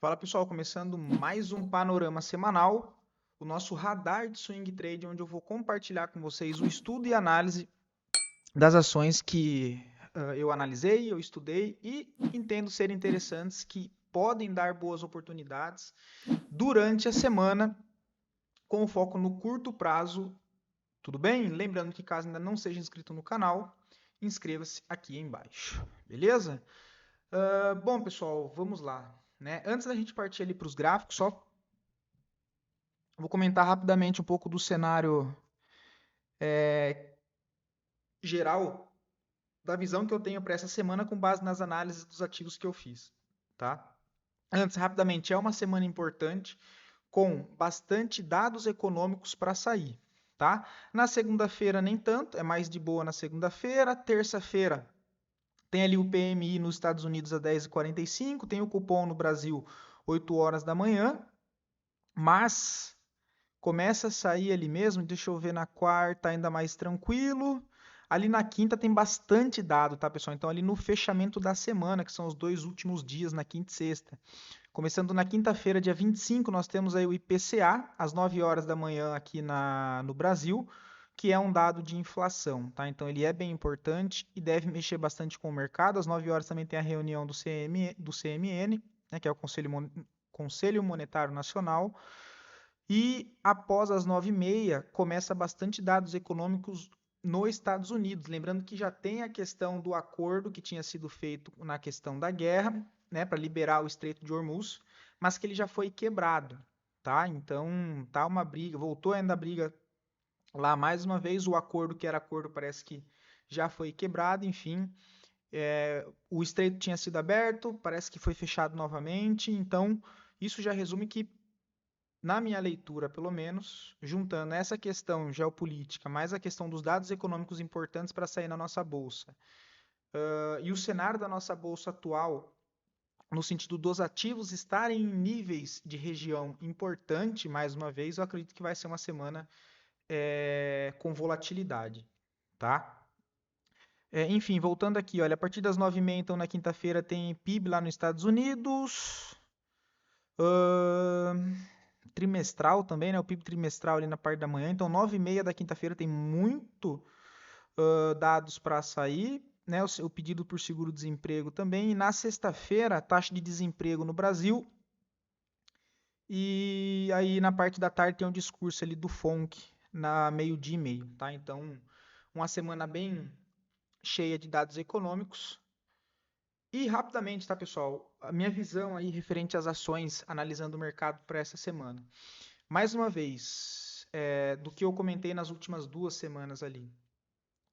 Fala pessoal, começando mais um panorama semanal, o nosso radar de swing trade, onde eu vou compartilhar com vocês o estudo e análise das ações que eu analisei, eu estudei e entendo ser interessantes, que podem dar boas oportunidades durante a semana, com foco no curto prazo. Tudo bem? Lembrando que caso ainda não seja inscrito no canal, inscreva-se aqui embaixo, beleza? Bom, pessoal, vamos lá, né? Antes da gente partir ali para os gráficos, só vou comentar rapidamente um pouco do cenário geral da visão que eu tenho para essa semana com base nas análises dos ativos que eu fiz, tá? Antes, rapidamente, é uma semana importante com bastante dados econômicos para sair, tá? Na segunda-feira nem tanto, é mais de boa na segunda-feira. Terça-feira tem ali o PMI nos Estados Unidos a 10h45, tem o cupom no Brasil 8 horas da manhã, mas começa a sair ali mesmo, deixa eu ver na quarta, ainda mais tranquilo. Ali na quinta tem bastante dado, tá, pessoal? Então, ali no fechamento da semana, que são os dois últimos dias, na quinta e sexta. Começando na quinta-feira, dia 25, nós temos aí o IPCA, às 9 horas da manhã aqui no Brasil, que é um dado de inflação, tá? Então, ele é bem importante e deve mexer bastante com o mercado. Às 9 horas também tem a reunião do CMN, né, que é o Conselho Monetário Nacional. E após as 9h30, começa bastante dados econômicos nos Estados Unidos. Lembrando que já tem a questão do acordo que tinha sido feito na questão da guerra, né, para liberar o Estreito de Hormuz, mas que ele já foi quebrado, tá? Então, tá uma briga, voltou ainda a briga lá mais uma vez, o acordo que era acordo parece que já foi quebrado, enfim. O Estreito tinha sido aberto, parece que foi fechado novamente, então isso já resume que na minha leitura, pelo menos, juntando essa questão geopolítica mais a questão dos dados econômicos importantes para sair na nossa bolsa, e o cenário da nossa bolsa atual, no sentido dos ativos estarem em níveis de região importante, mais uma vez, eu acredito que vai ser uma semana com volatilidade, tá? Enfim, voltando aqui, olha, a partir das 9h30, então, na quinta-feira, tem PIB lá nos Estados Unidos. Trimestral também, né? O PIB trimestral ali na parte da manhã. Então, 9h30 da quinta-feira tem muito dados para sair, né? O pedido por seguro-desemprego também. E na sexta-feira, a taxa de desemprego no Brasil. E aí na parte da tarde tem um discurso ali do FONC na meio-dia e meio, tá? Então, uma semana bem cheia de dados econômicos. E rapidamente, tá, pessoal? A minha visão aí referente às ações, analisando o mercado para essa semana. Mais uma vez, do que eu comentei nas últimas 2 semanas ali,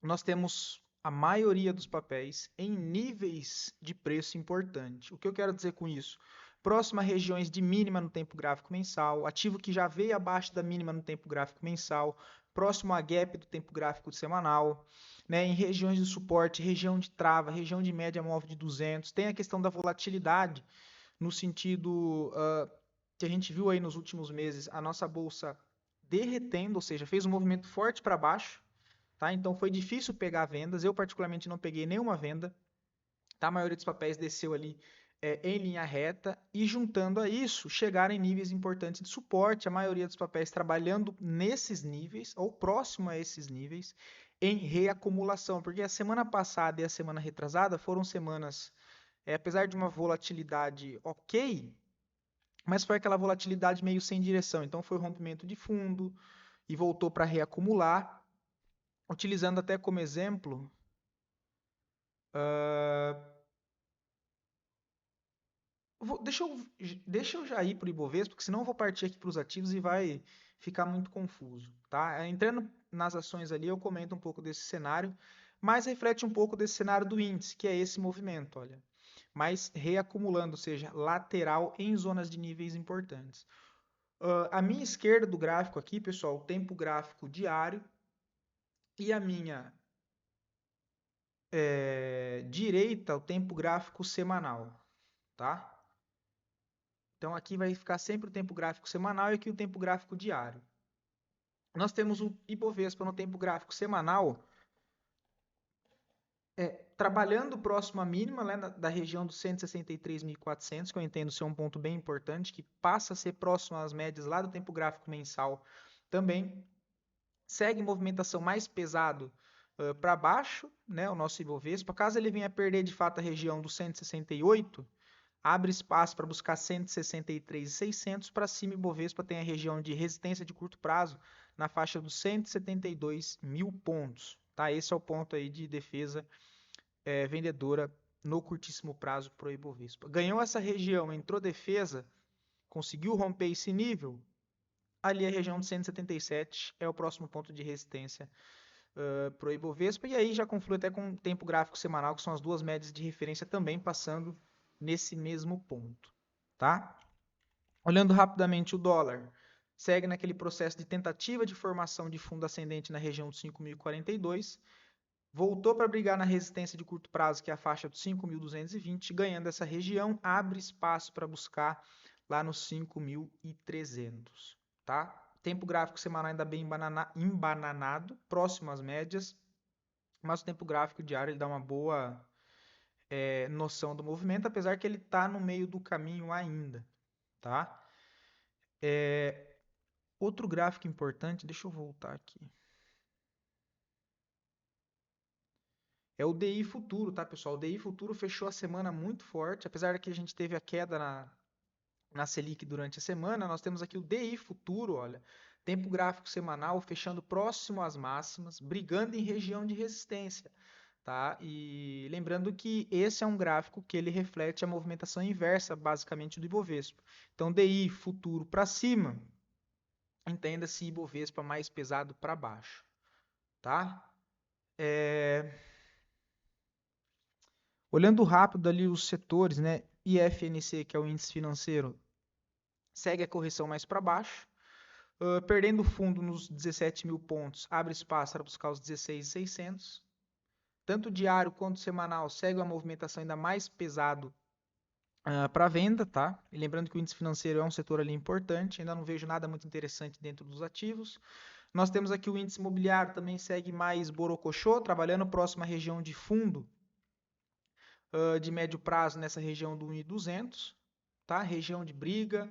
nós temos a maioria dos papéis em níveis de preço importante. O que eu quero dizer com isso? Próximo a regiões de mínima no tempo gráfico mensal, ativo que já veio abaixo da mínima no tempo gráfico mensal, próximo a gap do tempo gráfico semanal, né, em regiões de suporte, região de trava, região de média móvel de 200. Tem a questão da volatilidade, no sentido que a gente viu aí nos últimos meses, a nossa bolsa derretendo, ou seja, fez um movimento forte para baixo, tá? Então foi difícil pegar vendas. Eu particularmente não peguei nenhuma venda, tá? A maioria dos papéis desceu ali em linha reta e juntando a isso, chegaram em níveis importantes de suporte. A maioria dos papéis trabalhando nesses níveis ou próximo a esses níveis em reacumulação, porque a semana passada e a semana retrasada foram semanas, apesar de uma volatilidade ok, mas foi aquela volatilidade meio sem direção. Então foi rompimento de fundo e voltou para reacumular. Utilizando até como exemplo, deixa eu já ir para o Ibovespa, porque senão eu vou partir aqui para os ativos e vai ficar muito confuso, tá? Entrando nas ações ali, eu comento um pouco desse cenário, mas reflete um pouco desse cenário do índice, que é esse movimento, olha. Mas reacumulando, ou seja, lateral em zonas de níveis importantes. A minha esquerda do gráfico aqui, pessoal, o tempo gráfico diário, e a minha direita, o tempo gráfico semanal, tá? Então aqui vai ficar sempre o tempo gráfico semanal e aqui o tempo gráfico diário. Nós temos o Ibovespa no tempo gráfico semanal trabalhando próximo à mínima, né, da região dos 163.400, que eu entendo ser um ponto bem importante, que passa a ser próximo às médias lá do tempo gráfico mensal também. Segue movimentação mais pesado para baixo, né, o nosso Ibovespa. Caso ele venha a perder de fato a região dos 168, abre espaço para buscar 163.600, para cima Ibovespa tem a região de resistência de curto prazo na faixa dos 172 mil pontos. Tá? Esse é o ponto aí de defesa vendedora no curtíssimo prazo para o Ibovespa. Ganhou essa região, entrou defesa, conseguiu romper esse nível, ali a região de 177 é o próximo ponto de resistência para o Ibovespa, e aí já conflui até com o tempo gráfico semanal, que são as duas médias de referência também passando nesse mesmo ponto, tá? Olhando rapidamente o dólar, segue naquele processo de tentativa de formação de fundo ascendente na região dos 5.042, voltou para brigar na resistência de curto prazo, que é a faixa dos 5.220, ganhando essa região, abre espaço para buscar lá nos 5.300, tá? Tempo gráfico semanal ainda bem embananado, próximo às médias, mas o tempo gráfico diário ele dá uma boa noção do movimento, apesar que ele está no meio do caminho ainda, tá? Outro gráfico importante, deixa eu voltar aqui. É o DI futuro, tá, pessoal? O DI futuro fechou a semana muito forte, apesar de que a gente teve a queda na Selic durante a semana, nós temos aqui o DI futuro, olha, tempo gráfico semanal fechando próximo às máximas, brigando em região de resistência, tá? E lembrando que esse é um gráfico que ele reflete a movimentação inversa, basicamente, do Ibovespa. Então, DI futuro para cima, entenda-se Ibovespa mais pesado para baixo, tá? Olhando rápido ali os setores, né? IFNC, que é o índice financeiro, segue a correção mais para baixo, perdendo fundo nos 17 mil pontos, abre espaço para buscar os 16.600. Tanto diário quanto semanal segue uma movimentação ainda mais pesado para venda, tá? E lembrando que o índice financeiro é um setor ali importante, ainda não vejo nada muito interessante dentro dos ativos. Nós temos aqui o índice imobiliário, também segue mais borocochô, trabalhando próximo à região de fundo de médio prazo nessa região do 1.200, tá? Região de briga,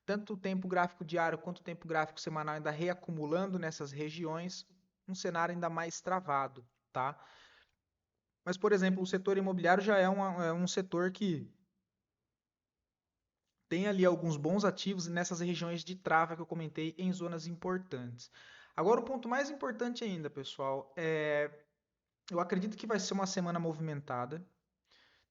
tanto o tempo gráfico diário quanto o tempo gráfico semanal ainda reacumulando nessas regiões, um cenário ainda mais travado, tá? Mas, por exemplo, o setor imobiliário já é um setor que tem ali alguns bons ativos nessas regiões de trava que eu comentei em zonas importantes. Agora, o ponto mais importante ainda, pessoal, eu acredito que vai ser uma semana movimentada.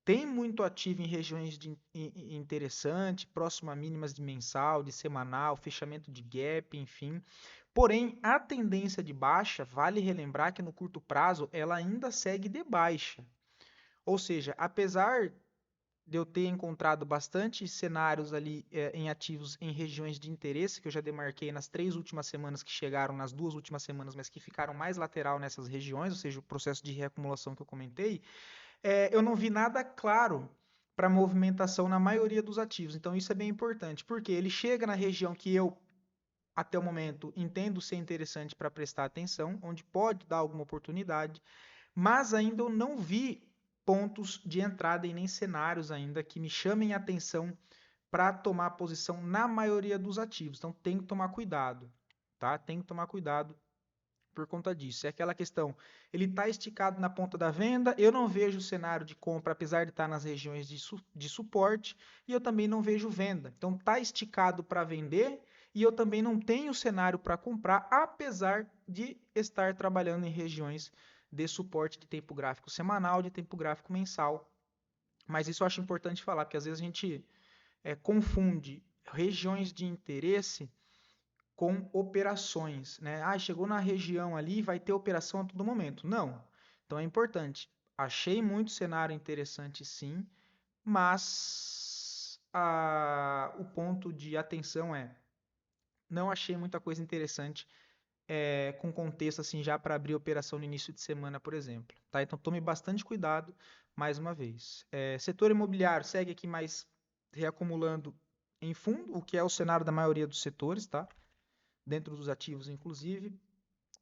Tem muito ativo em regiões interessante, próximo a mínimas de mensal, de semanal, fechamento de gap, enfim. Porém, a tendência de baixa, vale relembrar que no curto prazo ela ainda segue de baixa. Ou seja, apesar de eu ter encontrado bastante cenários ali em ativos em regiões de interesse, que eu já demarquei nas 3 últimas semanas que chegaram, nas 2 últimas semanas, mas que ficaram mais lateral nessas regiões, ou seja, o processo de reacumulação que eu comentei, eu não vi nada claro para movimentação na maioria dos ativos. Então, isso é bem importante, porque ele chega na região que eu, até o momento, entendo ser interessante para prestar atenção, onde pode dar alguma oportunidade, mas ainda eu não vi pontos de entrada e nem cenários ainda que me chamem a atenção para tomar posição na maioria dos ativos. Então, tem que tomar cuidado, tá? Tem que tomar cuidado por conta disso. É aquela questão, ele está esticado na ponta da venda, eu não vejo o cenário de compra, apesar de estar nas regiões de suporte, e eu também não vejo venda. Então, está esticado para vender, e eu também não tenho cenário para comprar, apesar de estar trabalhando em regiões de suporte de tempo gráfico semanal, de tempo gráfico mensal. Mas isso eu acho importante falar, porque às vezes a gente confunde regiões de interesse com operações, né? Ah, chegou na região ali, vai ter operação a todo momento. Não. Então é importante. Achei muito cenário interessante, sim, mas o ponto de atenção não achei muita coisa interessante com contexto assim já para abrir operação no início de semana, por exemplo. Tá? Então tome bastante cuidado mais uma vez. Setor imobiliário segue aqui mais reacumulando em fundo, o que é o cenário da maioria dos setores, tá? Dentro dos ativos, inclusive.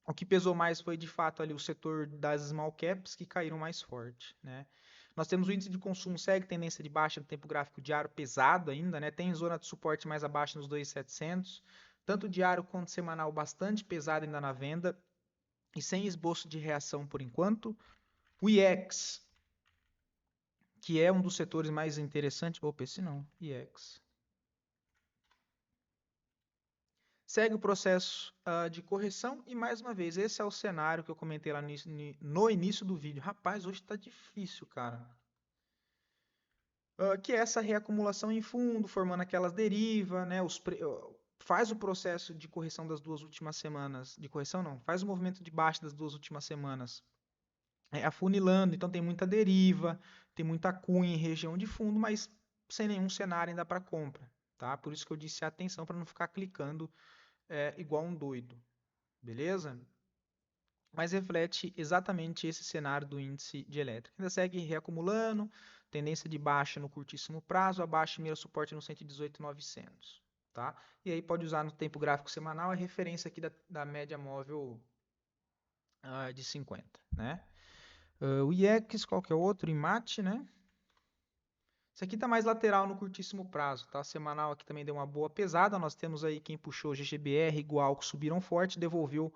O que pesou mais foi, de fato, ali o setor das small caps, que caíram mais forte, né? Nós temos o índice de consumo segue tendência de baixa no tempo gráfico diário pesado ainda, né? Tem zona de suporte mais abaixo nos 2.700, tanto diário quanto semanal bastante pesado ainda na venda e sem esboço de reação por enquanto. O IEX, que é um dos setores mais interessantes, opa, esse não, IEX. Segue o processo de correção e, mais uma vez, esse é o cenário que eu comentei lá no início do vídeo. Rapaz, hoje está difícil, cara. Que é essa reacumulação em fundo, formando aquelas derivas, né? Faz o processo de correção das duas últimas semanas. De correção não, faz o movimento de baixa das duas últimas semanas. Afunilando, então tem muita deriva, tem muita cunha em região de fundo, mas sem nenhum cenário ainda para compra. Tá? Por isso que eu disse atenção para não ficar clicando igual um doido. Beleza? Mas reflete exatamente esse cenário do índice de elétrica. Ainda segue reacumulando, tendência de baixa no curtíssimo prazo, abaixo mira suporte no 118.900. Tá? E aí pode usar no tempo gráfico semanal a referência aqui da média móvel de 50. Né? O IEX, qual que é o outro? IMAT, né? Esse aqui está mais lateral no curtíssimo prazo, tá? Semanal aqui também deu uma boa pesada. Nós temos aí quem puxou GGBR, igual que subiram forte, devolveu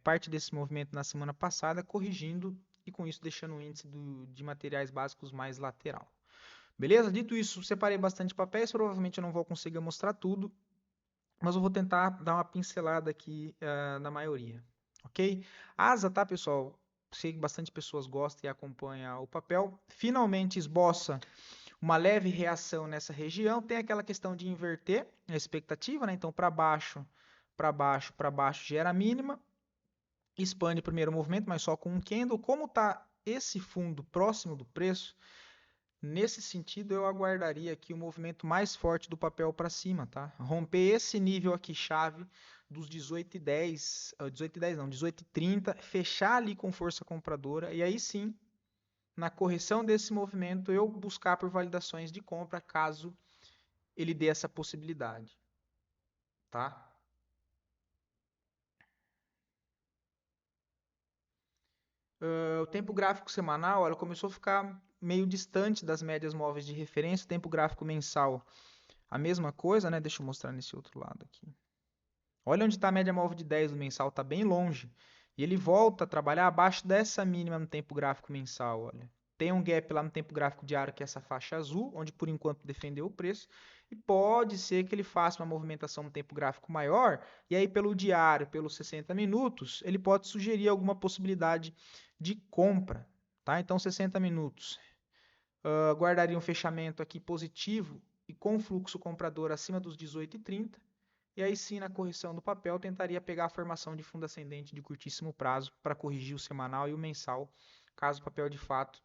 parte desse movimento na semana passada, corrigindo e com isso deixando o índice de materiais básicos mais lateral. Beleza? Dito isso, separei bastante papéis, provavelmente eu não vou conseguir mostrar tudo, mas eu vou tentar dar uma pincelada aqui na maioria, ok? Asa, tá, pessoal? Sei que bastante pessoas gostam e acompanham o papel. Finalmente esboça uma leve reação nessa região. Tem aquela questão de inverter a expectativa, né? Então, para baixo, para baixo, para baixo gera mínima. Expande o primeiro movimento, mas só com um candle. Como está esse fundo próximo do preço, nesse sentido eu aguardaria aqui o movimento mais forte do papel para cima, tá? Romper esse nível aqui chave dos 18,10, 18,10 não, 18,30, fechar ali com força compradora e aí sim, na correção desse movimento, eu buscar por validações de compra caso ele dê essa possibilidade, tá? O tempo gráfico semanal, ela começou a ficar meio distante das médias móveis de referência. O tempo gráfico mensal, a mesma coisa, né? Deixa eu mostrar nesse outro lado aqui. Olha onde está a média móvel de 10 do mensal, está bem longe. E ele volta a trabalhar abaixo dessa mínima no tempo gráfico mensal, olha. Tem um gap lá no tempo gráfico diário, que é essa faixa azul, onde por enquanto defendeu o preço. E pode ser que ele faça uma movimentação no tempo gráfico maior, e aí pelo diário, pelos 60 minutos, ele pode sugerir alguma possibilidade de compra. Tá? Então 60 minutos. Guardaria um fechamento aqui positivo e com fluxo comprador acima dos 18,30. E aí sim, na correção do papel, tentaria pegar a formação de fundo ascendente de curtíssimo prazo para corrigir o semanal e o mensal, caso o papel de fato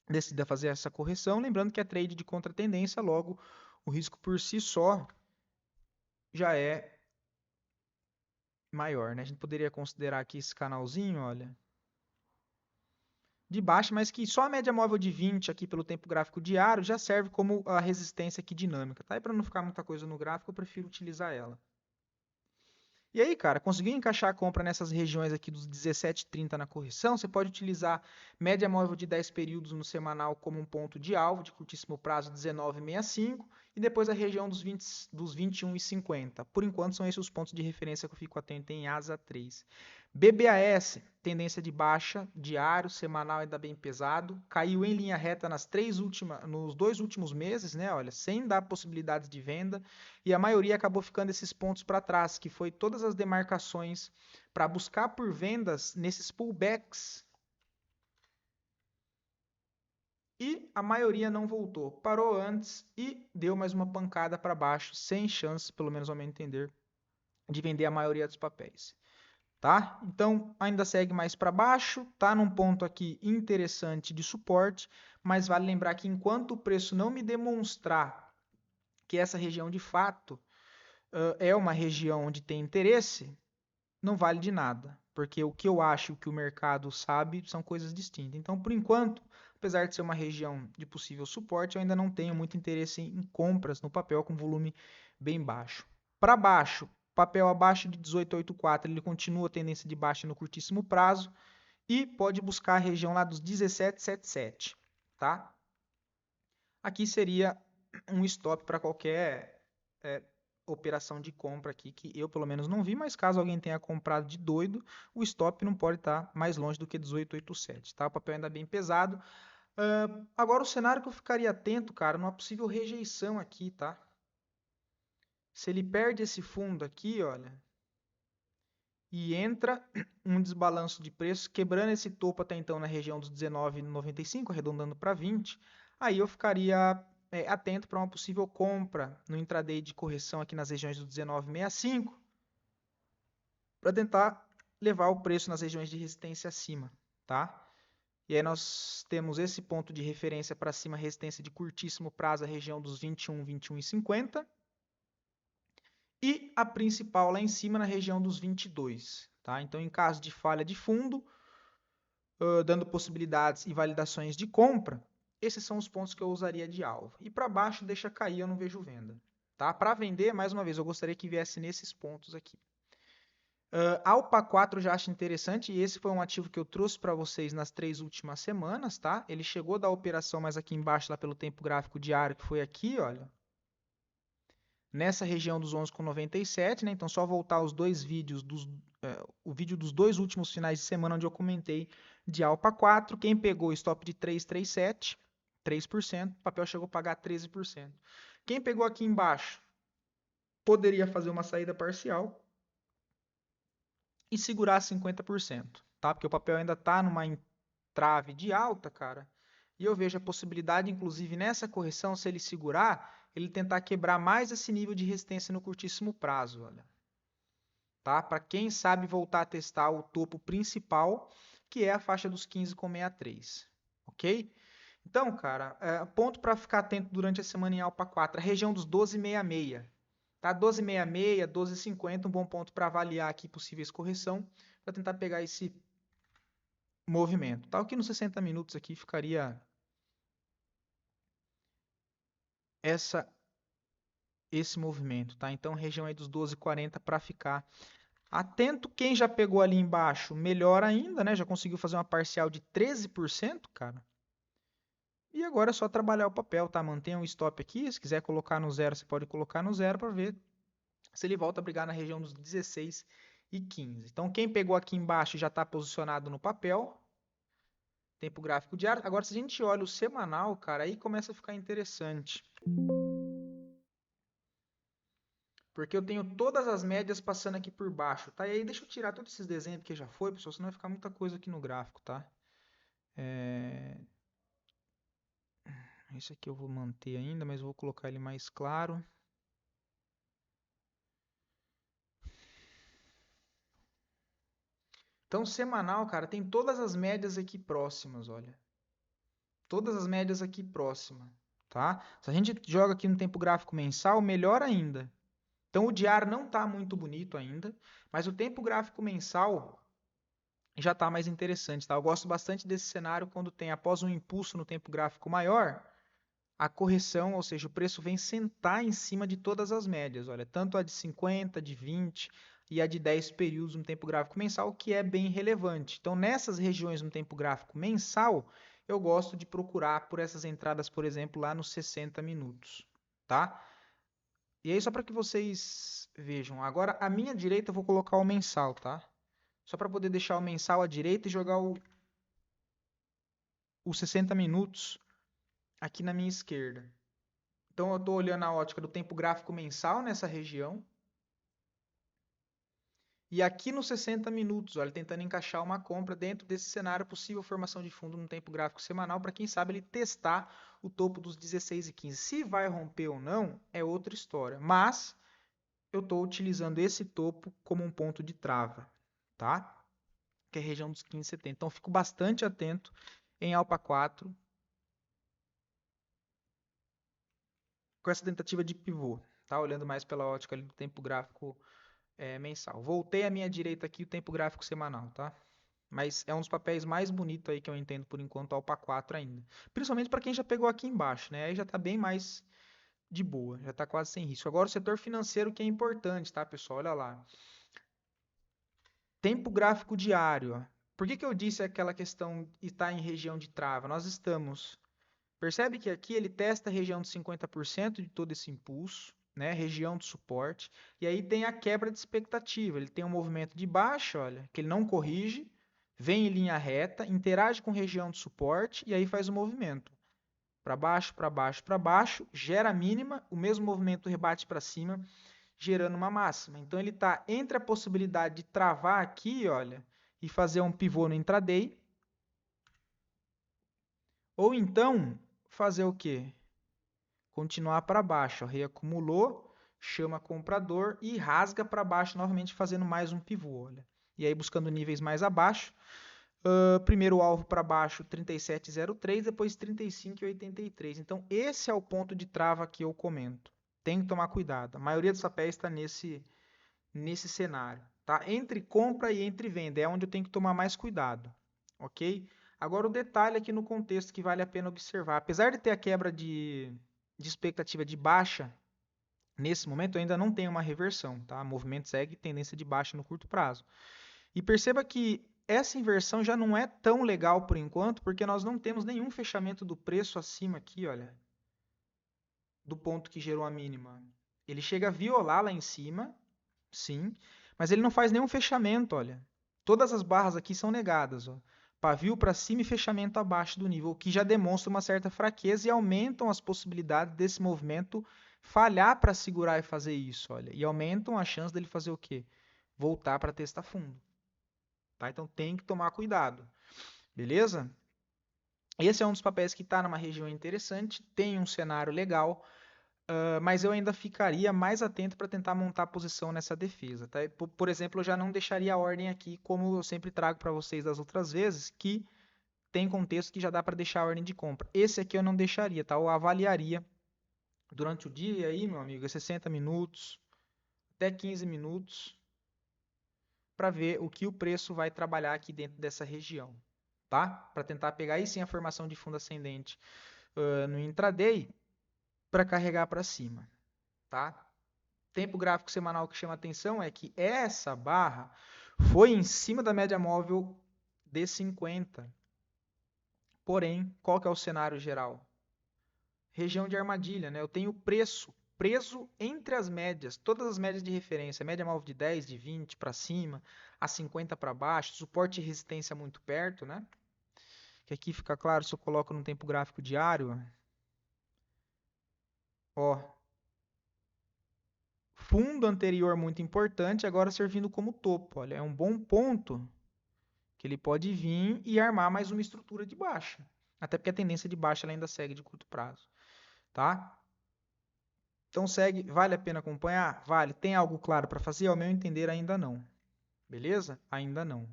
decida fazer essa correção. Lembrando que é trade de contratendência, logo o risco por si só já é maior, né? A gente poderia considerar aqui esse canalzinho, olha, de baixa, mas que só a média móvel de 20 aqui pelo tempo gráfico diário já serve como a resistência aqui dinâmica, tá? E para não ficar muita coisa no gráfico, eu prefiro utilizar ela. E aí, cara, conseguiu encaixar a compra nessas regiões aqui dos 17,30 na correção? Você pode utilizar média móvel de 10 períodos no semanal como um ponto de alvo de curtíssimo prazo 19,65 e depois a região dos 21,50. Por enquanto são esses os pontos de referência que eu fico atento em asa 3. BBAS, tendência de baixa, diário, semanal ainda bem pesado, caiu em linha reta nos 2 últimos meses, né? Olha, sem dar possibilidades de venda, e a maioria acabou ficando esses pontos para trás, que foi todas as demarcações para buscar por vendas nesses pullbacks. E a maioria não voltou, parou antes e deu mais uma pancada para baixo, sem chance, pelo menos ao meu entender, de vender a maioria dos papéis. Tá? Então, ainda segue mais para baixo, tá num ponto aqui interessante de suporte, mas vale lembrar que enquanto o preço não me demonstrar que essa região de fato é uma região onde tem interesse, não vale de nada, porque o que eu acho e o que o mercado sabe são coisas distintas. Então, por enquanto, apesar de ser uma região de possível suporte, eu ainda não tenho muito interesse em compras no papel com volume bem baixo. Para baixo, papel abaixo de 18,84 ele continua a tendência de baixa no curtíssimo prazo e pode buscar a região lá dos 17,77, tá? Aqui seria um stop para qualquer operação de compra aqui, que eu pelo menos não vi, mas caso alguém tenha comprado de doido, o stop não pode estar mais longe do que 18,87, tá? O papel ainda é bem pesado. Agora o cenário que eu ficaria atento, cara, numa possível rejeição aqui, tá? Se ele perde esse fundo aqui, olha, e entra um desbalanço de preço, quebrando esse topo até então na região dos 19,95, arredondando para 20, aí eu ficaria atento para uma possível compra no intraday de correção aqui nas regiões do 19,65, para tentar levar o preço nas regiões de resistência acima, tá? E aí nós temos esse ponto de referência para cima, resistência de curtíssimo prazo, a região dos 21, 21,50. E a principal lá em cima na região dos 22. Tá? Então, em caso de falha de fundo, dando possibilidades e validações de compra, esses são os pontos que eu usaria de alvo. E para baixo, deixa cair, eu não vejo venda. Tá? Para vender, mais uma vez, eu gostaria que viesse nesses pontos aqui. Alpa 4 eu já acho interessante, e esse foi um ativo que eu trouxe para vocês nas 3 últimas semanas, tá? Ele chegou da operação mais aqui embaixo, lá pelo tempo gráfico diário, que foi aqui, olha. Nessa região dos 11,97, né? Então, só voltar os dois vídeos, o vídeo dos 2 últimos finais de semana, onde eu comentei de Alpa 4. Quem pegou stop de 3,37, 3%, o papel chegou a pagar 13%. Quem pegou aqui embaixo, poderia fazer uma saída parcial e segurar 50%, tá? Porque o papel ainda está numa entrave de alta, cara. E eu vejo a possibilidade, inclusive nessa correção, se ele segurar, ele tentar quebrar mais esse nível de resistência no curtíssimo prazo, olha. Tá? Para quem sabe voltar a testar o topo principal, que é a faixa dos 15,63, ok? Então, cara, ponto para ficar atento durante a semana em Alpa 4, a região dos 12,66, tá? 12,66, 12,50, um bom ponto para avaliar aqui possíveis correção, para tentar pegar esse movimento, tá? Aqui nos 60 minutos aqui ficaria esse movimento, tá? Então, região aí dos 12,40 para ficar atento. Quem já pegou ali embaixo, melhor ainda, né? Já conseguiu fazer uma parcial de 13%, cara. E agora é só trabalhar o papel, tá? Mantenha um stop aqui. Se quiser colocar no zero, você pode colocar no zero para ver se ele volta a brigar na região dos 16 e 15. Então, quem pegou aqui embaixo já está posicionado no papel. Tempo gráfico diário. Agora, se a gente olha o semanal, cara, aí começa a ficar interessante. Porque eu tenho todas as médias passando aqui por baixo, tá? E aí deixa eu tirar todos esses desenhos que já foi, pessoal, senão vai ficar muita coisa aqui no gráfico, tá? Esse aqui eu vou manter ainda, mas vou colocar ele mais claro. Então, semanal, cara, tem todas as médias aqui próximas, olha. Todas as médias aqui próximas, tá? Se a gente joga aqui no tempo gráfico mensal, melhor ainda. Então, o diário não está muito bonito ainda, mas o tempo gráfico mensal já está mais interessante, tá? Eu gosto bastante desse cenário quando tem, após um impulso no tempo gráfico maior, a correção, ou seja, o preço vem sentar em cima de todas as médias, olha, tanto a de 50, de 20 e a de 10 períodos no tempo gráfico mensal, que é bem relevante. Então, nessas regiões no tempo gráfico mensal, eu gosto de procurar por essas entradas, por exemplo, lá nos 60 minutos, tá? E aí, só para que vocês vejam, agora à minha direita eu vou colocar o mensal, tá? Só para poder deixar o mensal à direita e jogar os 60 minutos aqui na minha esquerda. Então, eu estou olhando a ótica do tempo gráfico mensal nessa região. E aqui nos 60 minutos, olha, tentando encaixar uma compra dentro desse cenário, possível formação de fundo no tempo gráfico semanal, para quem sabe ele testar o topo dos 16 e 15. Se vai romper ou não, é outra história. Mas eu estou utilizando esse topo como um ponto de trava, tá? Que é a região dos 15,70. Então, fico bastante atento em Alpa 4 com essa tentativa de pivô, tá? Olhando mais pela ótica ali do tempo gráfico mensal. Voltei à minha direita aqui o tempo gráfico semanal, tá? Mas é um dos papéis mais bonitos aí que eu entendo por enquanto, Alpa 4 ainda. Principalmente para quem já pegou aqui embaixo, né? Aí já está bem mais de boa, já está quase sem risco. Agora o setor financeiro que é importante, tá, pessoal? Olha lá. Tempo gráfico diário, ó. Por que que eu disse aquela questão está em região de trava? Nós estamos. Percebe que aqui ele testa a região de 50% de todo esse impulso, né? Região de suporte. E aí tem a quebra de expectativa. Ele tem um movimento de baixa, olha, que ele não corrige, vem em linha reta, interage com região de suporte e aí faz o movimento. Para baixo, para baixo, para baixo, gera a mínima, o mesmo movimento rebate para cima, gerando uma máxima. Então ele está entre a possibilidade de travar aqui, olha, e fazer um pivô no intraday, ou então fazer o quê? Continuar para baixo, ó, reacumulou, chama comprador e rasga para baixo novamente fazendo mais um pivô, olha. E aí buscando níveis mais abaixo, primeiro alvo para baixo 37,03, depois 35,83. Então esse é o ponto de trava que eu comento. Tem que tomar cuidado. A maioria dos papéis está nesse cenário, tá? Entre compra e entre venda é onde eu tenho que tomar mais cuidado, ok? Agora o detalhe aqui no contexto que vale a pena observar, apesar de ter a quebra de expectativa de baixa, nesse momento eu ainda não tenho uma reversão, tá? O movimento segue tendência de baixa no curto prazo. E perceba que essa inversão já não é tão legal por enquanto, porque nós não temos nenhum fechamento do preço acima aqui, olha, do ponto que gerou a mínima. Ele chega a violar lá em cima, sim, mas ele não faz nenhum fechamento, olha. Todas as barras aqui são negadas, ó. Pavio para cima e fechamento abaixo do nível, o que já demonstra uma certa fraqueza e aumentam as possibilidades desse movimento falhar para segurar e fazer isso, olha. E aumentam a chance dele fazer o quê? Voltar para testar fundo. Tá? Então tem que tomar cuidado. Beleza? Esse é um dos papéis que está numa região interessante, tem um cenário legal, mas eu ainda ficaria mais atento para tentar montar posição nessa defesa. Tá? Por exemplo, eu já não deixaria a ordem aqui, como eu sempre trago para vocês das outras vezes, que tem contexto que já dá para deixar a ordem de compra. Esse aqui eu não deixaria, tá? Eu avaliaria durante o dia aí, meu amigo, 60 minutos, até 15 minutos, para ver o que o preço vai trabalhar aqui dentro dessa região, tá? Para tentar pegar aí sim a formação de fundo ascendente no intraday para carregar para cima, tá? Tempo gráfico semanal que chama atenção é que essa barra foi em cima da média móvel de 50. Porém, qual que é o cenário geral? Região de armadilha, né? Eu tenho o preço preso entre as médias, todas as médias de referência, média móvel de 10, de 20 para cima, a 50 para baixo, suporte e resistência muito perto, né? Que aqui fica claro se eu coloco no tempo gráfico diário, ó, fundo anterior muito importante, agora servindo como topo, olha, é um bom ponto que ele pode vir e armar mais uma estrutura de baixa, até porque a tendência de baixa ela ainda segue de curto prazo, tá? Então segue, vale a pena acompanhar? Vale. Tem algo claro para fazer? Ao meu entender, ainda não. Beleza? Ainda não.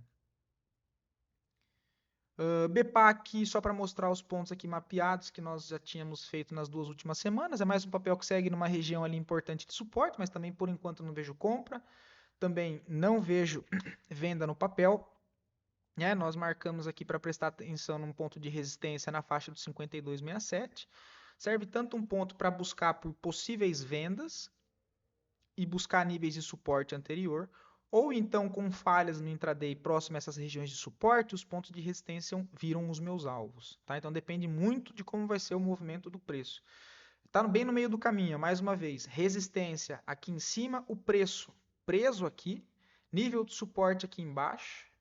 BPAC, só para mostrar os pontos aqui mapeados que nós já tínhamos feito nas duas últimas semanas. É mais um papel que segue numa região ali importante de suporte, mas também por enquanto não vejo compra. Também não vejo venda no papel. Nós marcamos aqui para prestar atenção num ponto de resistência na faixa dos 52,67. Serve tanto um ponto para buscar por possíveis vendas e buscar níveis de suporte anterior, ou então com falhas no intraday próximo a essas regiões de suporte, os pontos de resistência viram os meus alvos. Tá? Então depende muito de como vai ser o movimento do preço. Está bem no meio do caminho, mais uma vez, resistência aqui em cima, o preço preso aqui, nível de suporte aqui embaixo,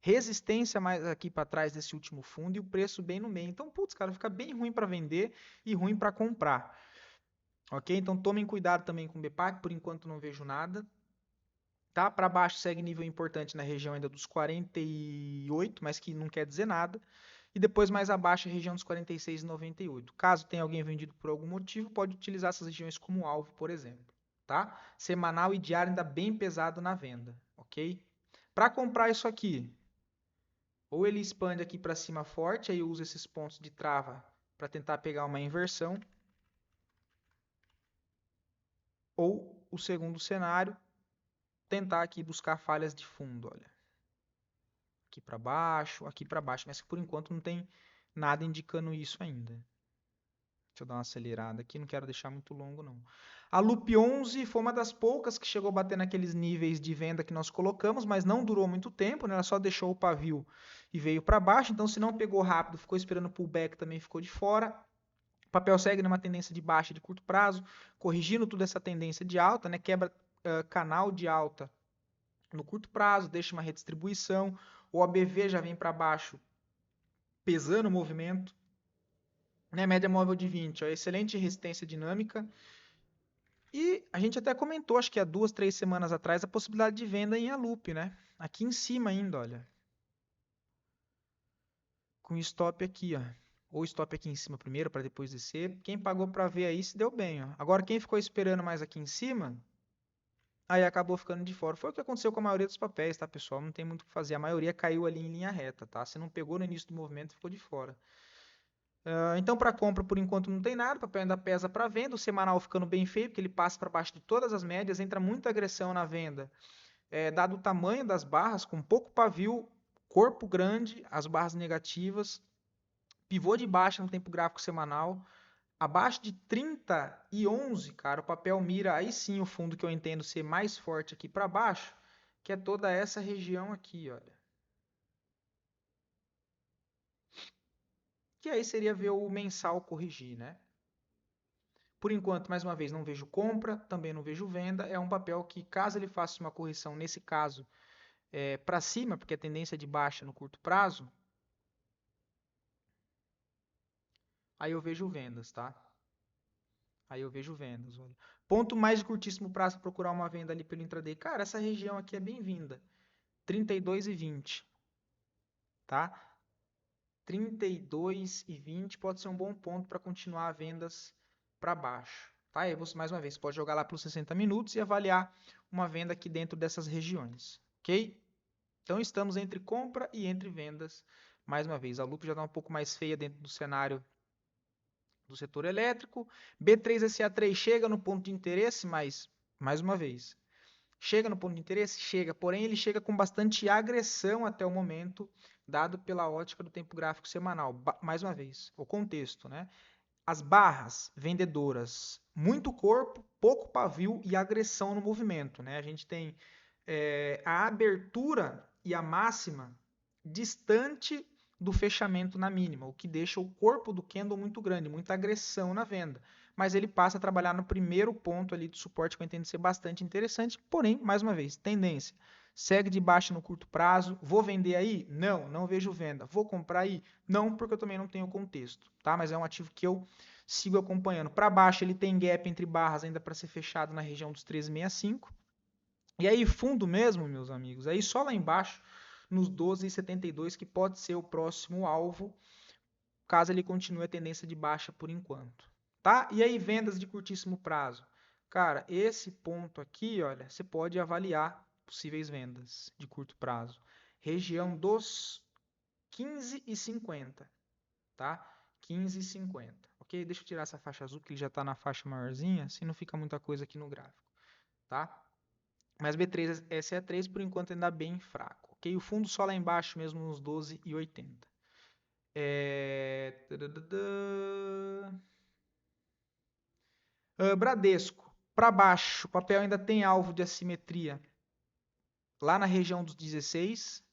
resistência mais aqui para trás desse último fundo e o preço bem no meio. Então, putz, cara, fica bem ruim para vender e ruim para comprar. Ok? Então tomem cuidado também com o BPAC, por enquanto não vejo nada. Tá? Para baixo segue nível importante na região ainda dos 48, mas que não quer dizer nada. E depois mais abaixo a região dos 46,98. Caso tenha alguém vendido por algum motivo, pode utilizar essas regiões como alvo, por exemplo. Tá? Semanal e diário ainda bem pesado na venda. Ok? Para comprar isso aqui, ou ele expande aqui para cima forte, aí usa esses pontos de trava para tentar pegar uma inversão. Ou o segundo cenário, tentar aqui buscar falhas de fundo, olha. Aqui para baixo, mas por enquanto não tem nada indicando isso ainda. Deixa eu dar uma acelerada aqui, não quero deixar muito longo, não. A Loop 11 foi uma das poucas que chegou a bater naqueles níveis de venda que nós colocamos, mas não durou muito tempo, né? Ela só deixou o pavio e veio para baixo. Então, se não pegou rápido, ficou esperando o pullback, também ficou de fora. O papel segue numa tendência de baixa de curto prazo, corrigindo toda essa tendência de alta, né? Quebra canal de alta no curto prazo, deixa uma redistribuição. O ABV já vem para baixo, pesando o movimento. Né? Média móvel de 20, ó, excelente resistência dinâmica. E a gente até comentou, acho que há 2, 3 semanas atrás, a possibilidade de venda em Alup, né? Aqui em cima ainda, olha. Com stop aqui, ó. Ou stop aqui em cima primeiro, para depois descer. Quem pagou para ver aí se deu bem, ó. Agora, quem ficou esperando mais aqui em cima, aí acabou ficando de fora. Foi o que aconteceu com a maioria dos papéis, tá, pessoal? Não tem muito o que fazer. A maioria caiu ali em linha reta, tá? Se não pegou no início do movimento, ficou de fora. Então, para compra, por enquanto, não tem nada. O papel ainda pesa para venda. O semanal ficando bem feio, porque ele passa para baixo de todas as médias. Entra muita agressão na venda. Dado o tamanho das barras, com pouco pavio, corpo grande, as barras negativas, pivô de baixa no tempo gráfico semanal, abaixo de 30 e 11, cara, o papel mira aí sim o fundo que eu entendo ser mais forte aqui para baixo, que é toda essa região aqui, olha. Que aí seria ver o mensal corrigir, né? Por enquanto, mais uma vez, não vejo compra, também não vejo venda. É um papel que, caso ele faça uma correção, nesse caso, para cima, porque a tendência é de baixa no curto prazo, aí eu vejo vendas, tá? Aí eu vejo vendas, olha. Ponto mais de curtíssimo prazo para procurar uma venda ali pelo intraday. Cara, essa região aqui é bem-vinda. 32,20, tá? 32,20 pode ser um bom ponto para continuar vendas para baixo, tá? E você, mais uma vez, pode jogar lá pelos 60 minutos e avaliar uma venda aqui dentro dessas regiões, ok? Então estamos entre compra e entre vendas. Mais uma vez, a Loop já está um pouco mais feia dentro do cenário do setor elétrico. B3SA3 chega no ponto de interesse, mas, mais uma vez, chega no ponto de interesse? Chega, porém ele chega com bastante agressão até o momento, dado pela ótica do tempo gráfico semanal. Mais uma vez, o contexto, né? As barras vendedoras, muito corpo, pouco pavio e agressão no movimento, né? A gente tem a abertura e a máxima distante do fechamento na mínima, o que deixa o corpo do candle muito grande, muita agressão na venda. Mas ele passa a trabalhar no primeiro ponto ali de suporte, que eu entendo ser bastante interessante, porém, mais uma vez, tendência. Segue de baixa no curto prazo. Vou vender aí? Não, não vejo venda. Vou comprar aí? Não, porque eu também não tenho contexto, tá? Mas é um ativo que eu sigo acompanhando. Para baixo ele tem gap entre barras ainda para ser fechado na região dos 13,65. E aí, fundo mesmo, meus amigos, aí só lá embaixo, nos 12,72, que pode ser o próximo alvo, caso ele continue a tendência de baixa por enquanto. Tá? E aí, vendas de curtíssimo prazo. Cara, esse ponto aqui, olha, você pode avaliar possíveis vendas de curto prazo. Região dos 15,50, tá? 15,50, ok? Deixa eu tirar essa faixa azul, que ele já está na faixa maiorzinha, assim não fica muita coisa aqui no gráfico, tá? Mas B3 SA3 por enquanto ainda bem fraco, ok? O fundo só lá embaixo mesmo nos 12,80. Bradesco, para baixo, o papel ainda tem alvo de assimetria lá na região dos 16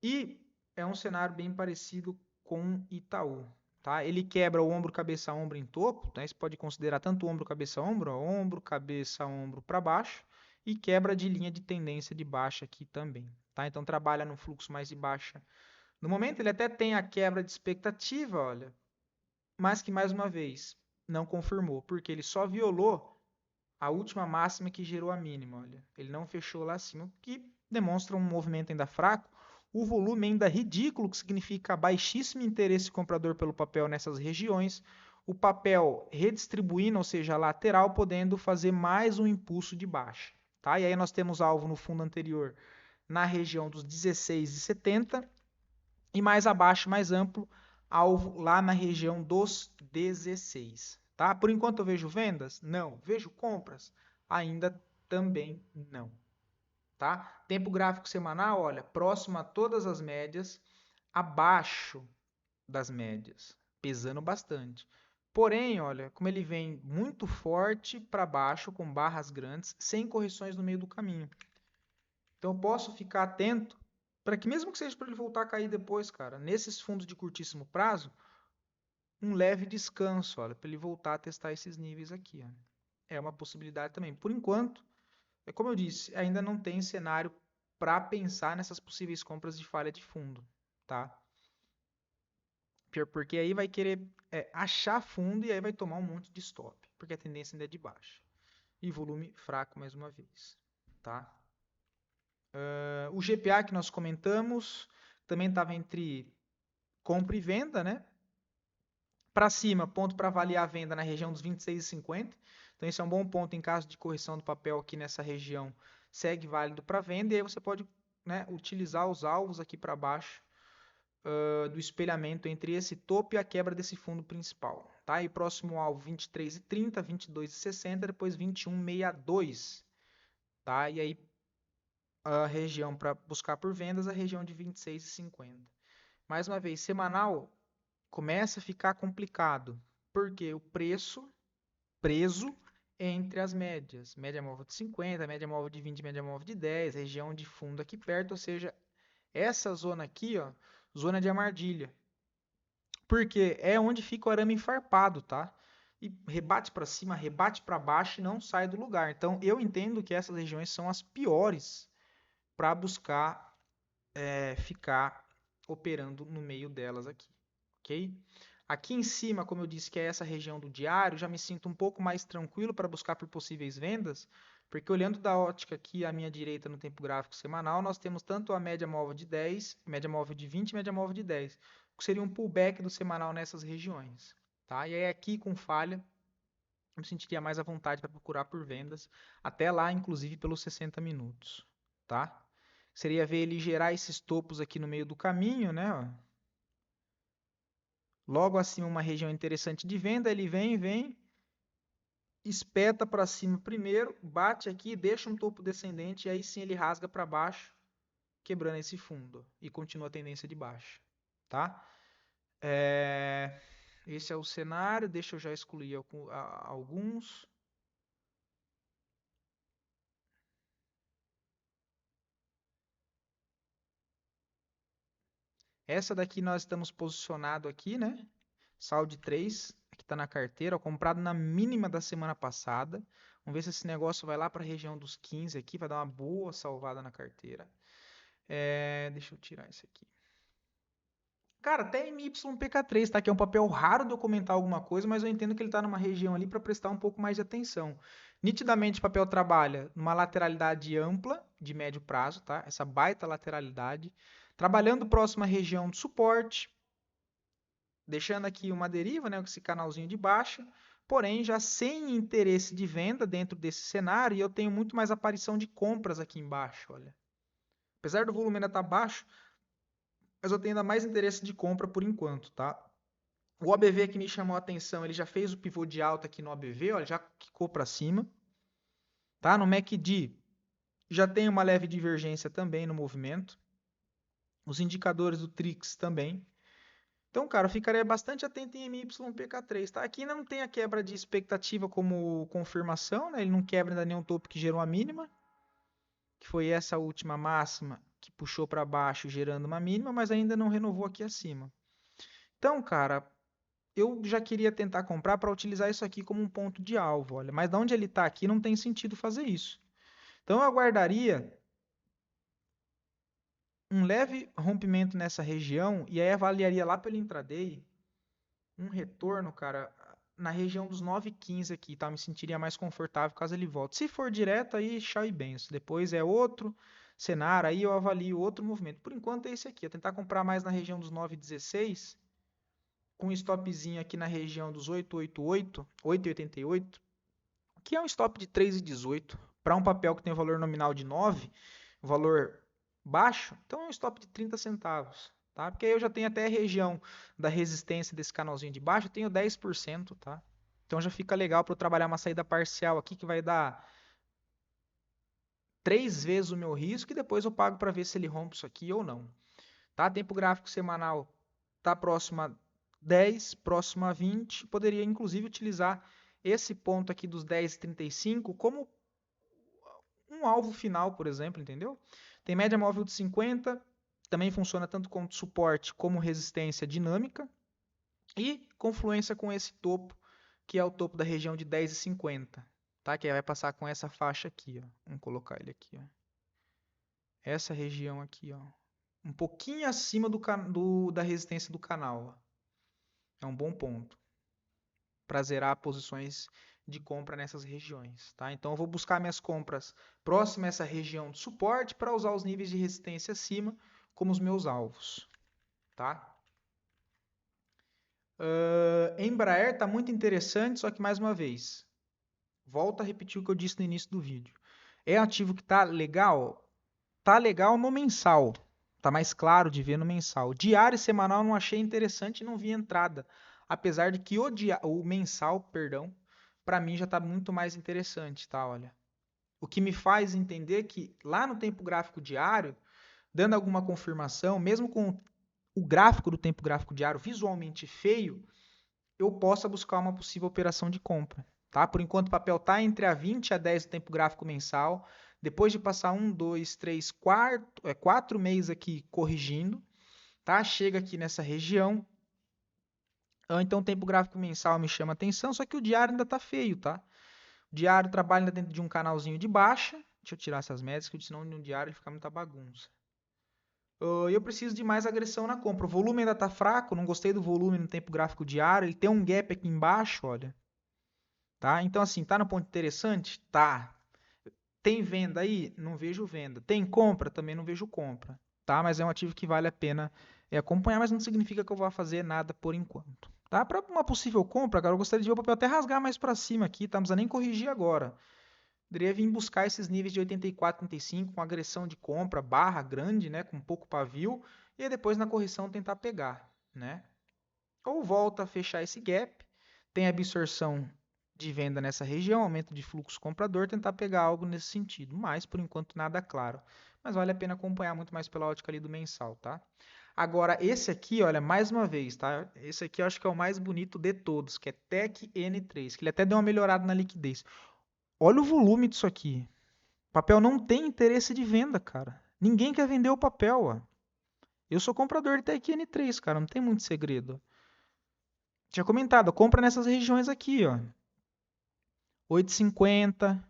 e é um cenário bem parecido com Itaú, tá? Ele quebra o ombro, cabeça, ombro em topo, né? Você pode considerar tanto ombro, cabeça, ombro, cabeça, ombro para baixo e quebra de linha de tendência de baixa aqui também, tá? Então trabalha no fluxo mais de baixa. No momento ele até tem a quebra de expectativa, olha, mas que mais uma vez não confirmou, porque ele só violou a última máxima que gerou a mínima, olha. Ele não fechou lá acima, o que demonstra um movimento ainda fraco, o volume ainda ridículo, que significa baixíssimo interesse comprador pelo papel nessas regiões, o papel redistribuindo, ou seja, lateral, podendo fazer mais um impulso de baixa, tá? E aí nós temos alvo no fundo anterior na região dos 16,70 e mais abaixo, mais amplo, alvo lá na região dos 16. Tá? Por enquanto eu vejo vendas? Não. Vejo compras? Ainda também não. Tá? Tempo gráfico semanal, olha, próximo a todas as médias, abaixo das médias, pesando bastante. Porém, olha, como ele vem muito forte para baixo, com barras grandes, sem correções no meio do caminho. Então eu posso ficar atento para que, mesmo que seja para ele voltar a cair depois, cara, nesses fundos de curtíssimo prazo, um leve descanso, olha, para ele voltar a testar esses níveis aqui, ó. É uma possibilidade também. Por enquanto, é como eu disse, ainda não tem cenário para pensar nessas possíveis compras de falha de fundo, tá? Porque aí vai querer achar fundo e aí vai tomar um monte de stop, porque a tendência ainda é de baixa. E volume fraco mais uma vez, tá? O GPA que nós comentamos também estava entre compra e venda, né? Para cima, ponto para avaliar a venda na região dos 26,50. Então, esse é um bom ponto em caso de correção do papel aqui nessa região. Segue válido para venda e aí você pode, né, utilizar os alvos aqui para baixo do espelhamento entre esse topo e a quebra desse fundo principal. Tá? E próximo alvo 23,30, 22,60, depois 21,62. Tá? E aí a região para buscar por vendas, a região de 26,50. Mais uma vez, semanal começa a ficar complicado, porque o preço preso entre as médias. Média móvel de 50, média móvel de 20, média móvel de 10, região de fundo aqui perto, ou seja, essa zona aqui, ó, zona de armadilha. Porque é onde fica o arame enfarpado, tá? E rebate para cima, rebate para baixo e não sai do lugar. Então, eu entendo que essas regiões são as piores para buscar ficar operando no meio delas aqui, ok? Aqui em cima, como eu disse que é essa região do diário, já me sinto um pouco mais tranquilo para buscar por possíveis vendas, porque olhando da ótica aqui à minha direita no tempo gráfico semanal, nós temos tanto a média móvel de 10, média móvel de 20 e média móvel de 10, que seria um pullback do semanal nessas regiões. Tá? E aí aqui com falha, eu me sentiria mais à vontade para procurar por vendas, até lá, inclusive, pelos 60 minutos. Tá? Seria ver ele gerar esses topos aqui no meio do caminho, né? Logo acima uma região interessante de venda, ele vem, espeta para cima primeiro, bate aqui, deixa um topo descendente e aí sim ele rasga para baixo, quebrando esse fundo e continua a tendência de baixa, tá? Esse é o cenário, deixa eu já excluir alguns. Essa daqui nós estamos posicionado aqui, né? Saldo de 3, aqui está na carteira, ó, comprado na mínima da semana passada. Vamos ver se esse negócio vai lá para a região dos 15 aqui, vai dar uma boa salvada na carteira. Deixa eu tirar esse aqui. Cara, até MYPK3, tá? Que é um papel raro de eu comentar alguma coisa, mas eu entendo que ele está numa região ali para prestar um pouco mais de atenção. Nitidamente, o papel trabalha numa lateralidade ampla, de médio prazo, tá? Essa baita lateralidade. Trabalhando próximo à região de suporte, deixando aqui uma deriva, né, com esse canalzinho de baixa, porém já sem interesse de venda dentro desse cenário, e eu tenho muito mais aparição de compras aqui embaixo, olha. Apesar do volume ainda estar baixo, mas eu tenho ainda mais interesse de compra por enquanto, tá? O OBV que me chamou a atenção, ele já fez o pivô de alta aqui no OBV, olha, já quicou para cima, tá? No MACD já tem uma leve divergência também no movimento. Os indicadores do TRIX também. Então, cara, eu ficaria bastante atento em MYPK3, tá? Aqui ainda não tem a quebra de expectativa como confirmação, né? Ele não quebra ainda nenhum topo que gerou a mínima, que foi essa última máxima que puxou para baixo, gerando uma mínima, mas ainda não renovou aqui acima. Então, cara, eu já queria tentar comprar para utilizar isso aqui como um ponto de alvo, olha, mas de onde ele está aqui não tem sentido fazer isso. Então, eu aguardaria um leve rompimento nessa região e aí avaliaria lá pelo intraday um retorno, cara, na região dos 9,15 aqui, tá? Eu me sentiria mais confortável caso ele volte. Se for direto, aí tchau e benção. Depois é outro cenário, aí eu avalio outro movimento. Por enquanto é esse aqui. Eu tentar comprar mais na região dos 9,16, com um stopzinho aqui na região dos 8,88, 8,88, que é um stop de 3,18. Para um papel que tem um valor nominal de 9, valor baixo, então é um stop de 30 centavos. Tá? Porque aí eu já tenho até a região da resistência desse canalzinho de baixo, eu tenho 10%, tá? Então já fica legal para eu trabalhar uma saída parcial aqui que vai dar 3 vezes o meu risco e depois eu pago para ver se ele rompe isso aqui ou não. Tá? Tempo gráfico semanal está próximo 10, próximo a 20. Poderia, inclusive, utilizar esse ponto aqui dos 10,35 como um alvo final, por exemplo, entendeu? Tem média móvel de 50, também funciona tanto como suporte como resistência dinâmica e confluência com esse topo, que é o topo da região de 10,50, tá? Que vai passar com essa faixa aqui, ó. Vamos colocar ele aqui, ó. Essa região aqui, ó. Um pouquinho acima da resistência do canal, ó. É um bom ponto para zerar posições de compra nessas regiões, tá? Então eu vou buscar minhas compras próximas a essa região de suporte para usar os níveis de resistência acima como os meus alvos, tá? Embraer está muito interessante, só que mais uma vez, volto a repetir o que eu disse no início do vídeo. É ativo que está legal? Tá legal no mensal, tá mais claro de ver no mensal. Diário e semanal eu não achei interessante e não vi entrada, apesar de que o mensal, perdão, para mim já está muito mais interessante, tá? Olha, o que me faz entender que lá no tempo gráfico diário, dando alguma confirmação, mesmo com o gráfico do tempo gráfico diário visualmente feio, eu possa buscar uma possível operação de compra. Tá? Por enquanto o papel está entre a 20 a 10 do tempo gráfico mensal. Depois de passar 1, 2, 3, 4 meses aqui corrigindo, tá? Chega aqui nessa região. Então o tempo gráfico mensal me chama atenção, só que o diário ainda está feio, tá? O diário trabalha dentro de um canalzinho de baixa. Deixa eu tirar essas médias, porque senão no diário ele fica muita bagunça. Eu preciso de mais agressão na compra. O volume ainda está fraco, não gostei do volume no tempo gráfico diário. Ele tem um gap aqui embaixo, olha. Tá? Então, assim, tá no ponto interessante? Tá. Tem venda aí? Não vejo venda. Tem compra? Também não vejo compra. Tá? Mas é um ativo que vale a pena acompanhar, mas não significa que eu vá fazer nada por enquanto. Tá? Para uma possível compra, cara, eu gostaria de ver o papel até rasgar mais para cima aqui, tá? Não precisa nem corrigir agora. Poderia vir buscar esses níveis de 84, 85 com agressão de compra, barra grande, né, com pouco pavio, e aí depois na correção tentar pegar, né? Ou volta a fechar esse gap, tem absorção de venda nessa região, aumento de fluxo comprador, tentar pegar algo nesse sentido. Mas, por enquanto, nada claro. Mas vale a pena acompanhar muito mais pela ótica ali do mensal, tá? Agora, esse aqui, olha, mais uma vez, tá? Esse aqui eu acho que é o mais bonito de todos, que é TEC N3, que ele até deu uma melhorada na liquidez. Olha o volume disso aqui. O papel não tem interesse de venda, cara. Ninguém quer vender o papel, ó. Eu sou comprador de TEC N3, cara, não tem muito segredo. Tinha comentado, compra nessas regiões aqui, ó. 8,50,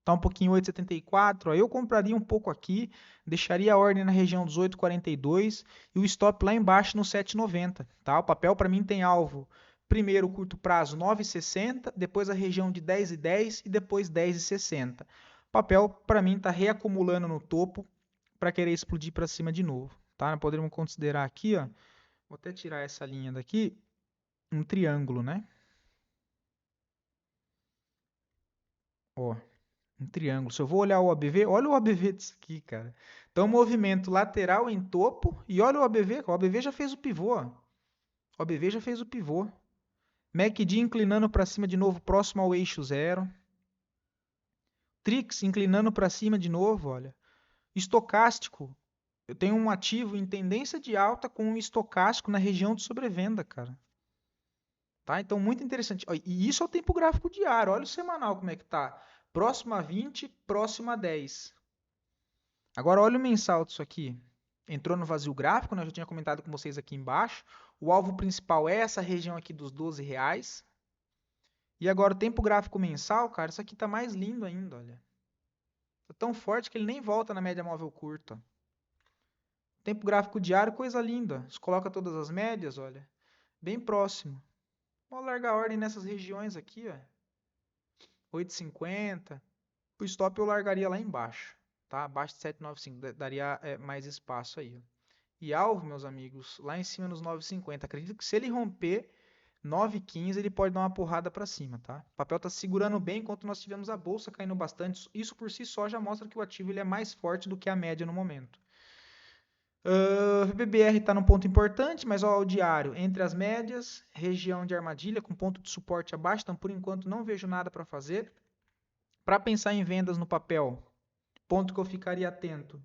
tá um pouquinho 8,74, ó. Eu compraria um pouco aqui, deixaria a ordem na região dos 8,42 e o stop lá embaixo no 7,90, tá? O papel para mim tem alvo. Primeiro, curto prazo, 9,60, depois a região de 10,10 e depois 10,60. O papel para mim está reacumulando no topo para querer explodir para cima de novo, tá? Podemos considerar aqui, ó. Vou até tirar essa linha daqui, um triângulo, né? Ó, um triângulo. Se eu vou olhar o ABV, olha o ABV disso aqui, cara. Então, movimento lateral em topo. E olha o ABV. O ABV já fez o pivô. O ABV já fez o pivô. MACD inclinando para cima de novo, próximo ao eixo zero. Trix inclinando para cima de novo, olha. Estocástico. Eu tenho um ativo em tendência de alta com um estocástico na região de sobrevenda, cara. Tá? Então, muito interessante. E isso é o tempo gráfico diário. Olha o semanal como é que tá. Próximo a 20, próximo a 10. Agora, olha o mensal disso aqui. Entrou no vazio gráfico, né? Eu já tinha comentado com vocês aqui embaixo. O alvo principal é essa região aqui dos R$ 12. E agora, o tempo gráfico mensal, cara, isso aqui tá mais lindo ainda, olha. Tá tão forte que ele nem volta na média móvel curta. Tempo gráfico diário, coisa linda. Você coloca todas as médias, olha. Bem próximo. Vou largar a ordem nessas regiões aqui, ó. 8,50. O stop eu largaria lá embaixo, tá? Abaixo de 7,95. Daria mais espaço aí, ó. E alvo, meus amigos, lá em cima nos 9,50. Acredito que se ele romper 9,15, ele pode dar uma porrada para cima, tá? O papel está segurando bem enquanto nós tivemos a bolsa caindo bastante. Isso por si só já mostra que o ativo ele é mais forte do que a média no momento. O VBR está num ponto importante, mas ó, o diário entre as médias, região de armadilha com ponto de suporte abaixo, então por enquanto não vejo nada para fazer. Para pensar em vendas no papel, ponto que eu ficaria atento.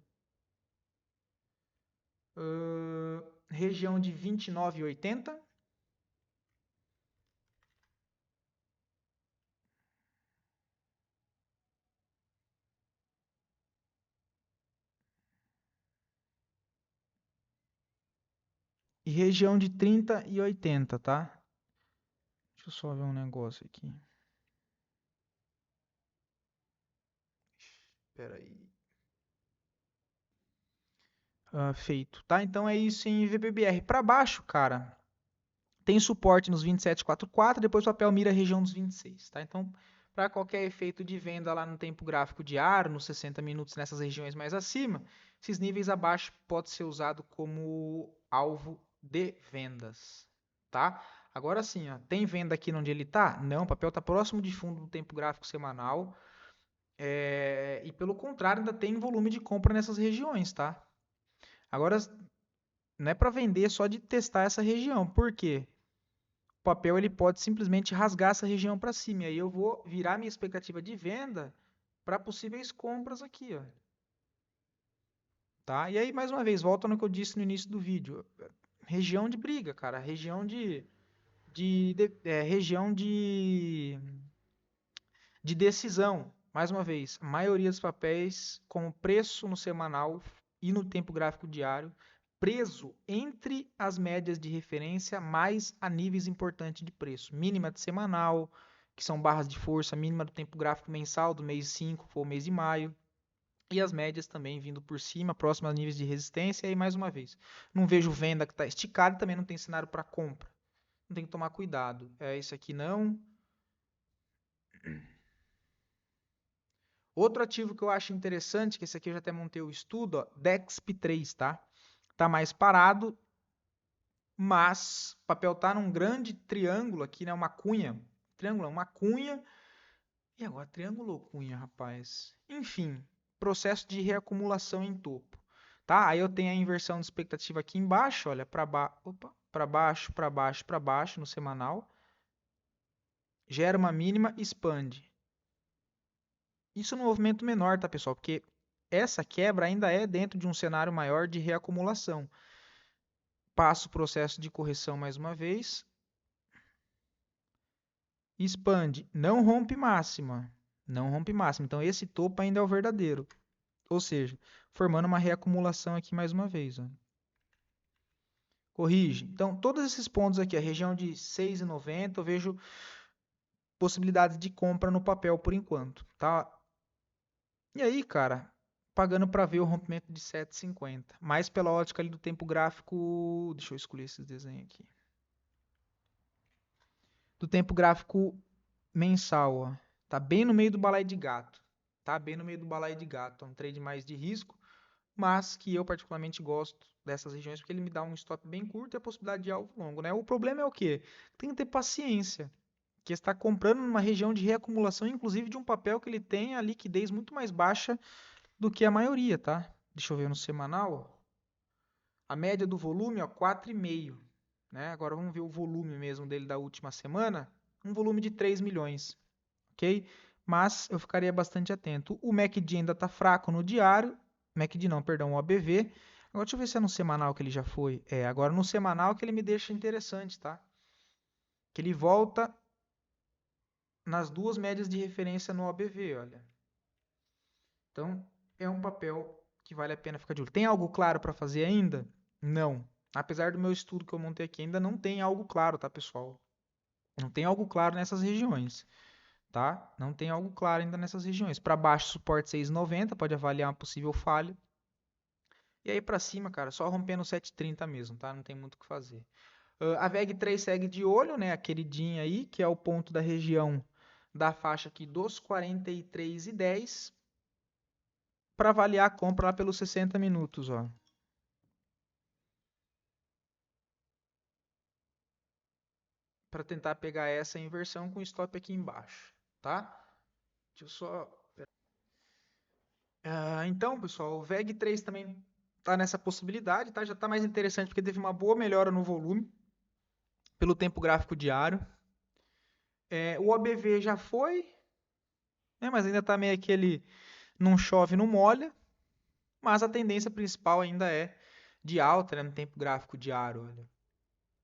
Região de 29,80. e região de 30 e 80, tá? Deixa eu só ver um negócio aqui. Espera aí. Feito, tá? Então é isso em VPBR. Para baixo, cara, tem suporte nos 27,44, depois o papel mira a região dos 26, tá? Então, para qualquer efeito de venda lá no tempo gráfico diário, nos 60 minutos nessas regiões mais acima, esses níveis abaixo pode ser usado como alvo de vendas, tá? Agora sim, ó, tem venda aqui onde ele tá? Não, o papel está próximo de fundo do tempo gráfico semanal, e pelo contrário, ainda tem volume de compra nessas regiões, tá? Agora, não é para vender só de testar essa região. Por quê? O papel ele pode simplesmente rasgar essa região para cima. E aí eu vou virar minha expectativa de venda para possíveis compras aqui, ó. Tá? E aí, mais uma vez, volta no que eu disse no início do vídeo. Região de briga, cara. Região de decisão. Mais uma vez, a maioria dos papéis com preço no semanal e no tempo gráfico diário preso entre as médias de referência mais a níveis importantes de preço. Mínima de semanal, que são barras de força, mínima do tempo gráfico mensal do mês 5, for o mês de maio. E as médias também vindo por cima, próximas a níveis de resistência. E aí, mais uma vez, não vejo venda que está esticada, também não tem cenário para compra. Não tem que tomar cuidado. Isso aqui não. Outro ativo que eu acho interessante, que esse aqui eu já até montei o estudo, ó, DEXP3, tá? Tá mais parado, mas o papel tá num grande triângulo aqui, né? Uma cunha. Triângulo, uma cunha. E agora, triângulo ou cunha, rapaz? Enfim, processo de reacumulação em topo. Tá? Aí eu tenho a inversão de expectativa aqui embaixo, olha, para baixo, para baixo, para baixo no semanal. Gera uma mínima, expande. Isso no movimento menor, tá, pessoal? Porque essa quebra ainda é dentro de um cenário maior de reacumulação. Passa o processo de correção mais uma vez. Expande. Não rompe máxima. Não rompe máxima. Então, esse topo ainda é o verdadeiro. Ou seja, formando uma reacumulação aqui mais uma vez. Ó. Corrige. Então, todos esses pontos aqui, a região de 6,90, eu vejo possibilidades de compra no papel por enquanto. Tá? E aí, cara, pagando para ver o rompimento de 7,50. Mais pela ótica ali do tempo gráfico. Deixa eu escolher esses desenhos aqui. Do tempo gráfico mensal, ó. Tá bem no meio do balaio de gato. Tá bem no meio do balaio de gato. É um trade mais de risco, mas que eu particularmente gosto dessas regiões porque ele me dá um stop bem curto e a possibilidade de alvo longo, né? O problema é o quê? Tem que ter paciência. Que está comprando numa região de reacumulação, inclusive de um papel que ele tem a liquidez muito mais baixa do que a maioria, tá? Deixa eu ver no semanal. A média do volume, ó, 4,5, né? Agora vamos ver o volume mesmo dele da última semana. Um volume de 3 milhões, ok? Mas eu ficaria bastante atento. O MACD ainda está fraco no diário. MACD não, perdão, o ABV. Agora deixa eu ver se é no semanal que ele já foi. Agora no semanal que ele me deixa interessante, tá? Que ele volta nas duas médias de referência no ABV, olha. Então, é um papel que vale a pena ficar de olho. Tem algo claro para fazer ainda? Não. Apesar do meu estudo que eu montei aqui, ainda não tem algo claro, tá, pessoal? Não tem algo claro nessas regiões, tá? Não tem algo claro ainda nessas regiões. Para baixo, suporte 6,90, pode avaliar uma possível falha. E aí para cima, cara, só rompendo 7,30 mesmo, tá? Não tem muito o que fazer. A VEG3 segue de olho, né? A queridinha aí, que é o ponto da região da faixa aqui dos 43,10 para avaliar a compra lá pelos 60 minutos, ó. Para tentar pegar essa inversão com stop aqui embaixo, tá? Deixa eu só... então, pessoal, o VEG3 também está nessa possibilidade, tá? Já está mais interessante porque teve uma boa melhora no volume pelo tempo gráfico diário. O OBV já foi, né? Mas ainda está meio aquele não chove, não molha. Mas a tendência principal ainda é de alta, né, no tempo gráfico diário. Olha.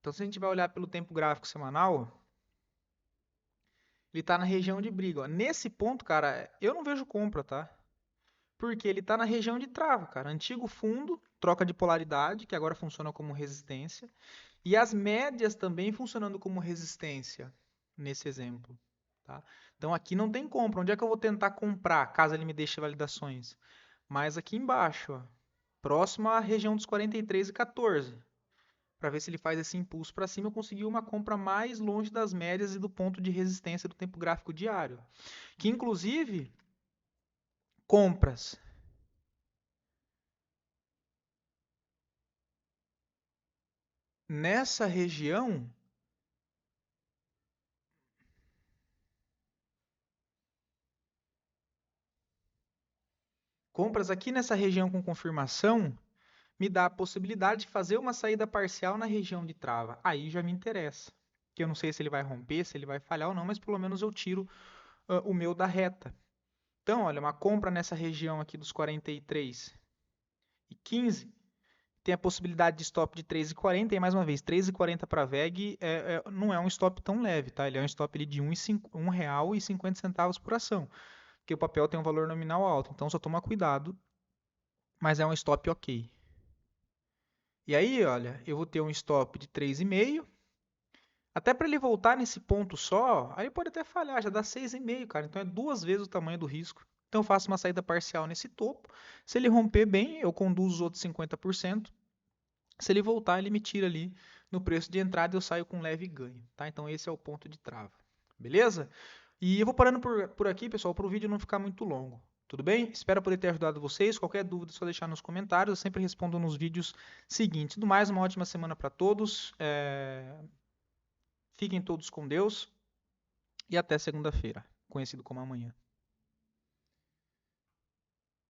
Então, se a gente vai olhar pelo tempo gráfico semanal, ele está na região de briga. Ó. Nesse ponto, cara, eu não vejo compra, tá? Porque ele está na região de trava, cara. Antigo fundo, troca de polaridade, que agora funciona como resistência. E as médias também funcionando como resistência, nesse exemplo. Tá? Então aqui não tem compra. Onde é que eu vou tentar comprar, caso ele me deixe validações? Mais aqui embaixo, ó, próximo à região dos 43,14. Para ver se ele faz esse impulso para cima, eu consegui uma compra mais longe das médias e do ponto de resistência do tempo gráfico diário. Que inclusive, compras nessa região, compras aqui nessa região com confirmação, me dá a possibilidade de fazer uma saída parcial na região de trava. Aí já me interessa. Que eu não sei se ele vai romper, se ele vai falhar ou não, mas pelo menos eu tiro o meu da reta. Então, olha, uma compra nessa região aqui dos 43,15 tem a possibilidade de stop de 3,40 e mais uma vez, 3,40 para a VEG não é um stop tão leve, tá? Ele é um stop ali de R$1,50 por ação, porque o papel tem um valor nominal alto, então só toma cuidado, mas é um stop ok. E aí, olha, eu vou ter um stop de 3,5, até para ele voltar nesse ponto só, aí pode até falhar, já dá 6,5, cara, então é 2 vezes o tamanho do risco. Então eu faço uma saída parcial nesse topo, se ele romper bem, eu conduzo os outros 50%, se ele voltar, ele me tira ali no preço de entrada e eu saio com leve ganho, tá? Então esse é o ponto de trava, beleza? E eu vou parando por aqui, pessoal, para o vídeo não ficar muito longo. Tudo bem? Espero poder ter ajudado vocês. Qualquer dúvida é só deixar nos comentários. Eu sempre respondo nos vídeos seguintes. Do mais, uma ótima semana para todos. Fiquem todos com Deus. E até segunda-feira, conhecido como amanhã.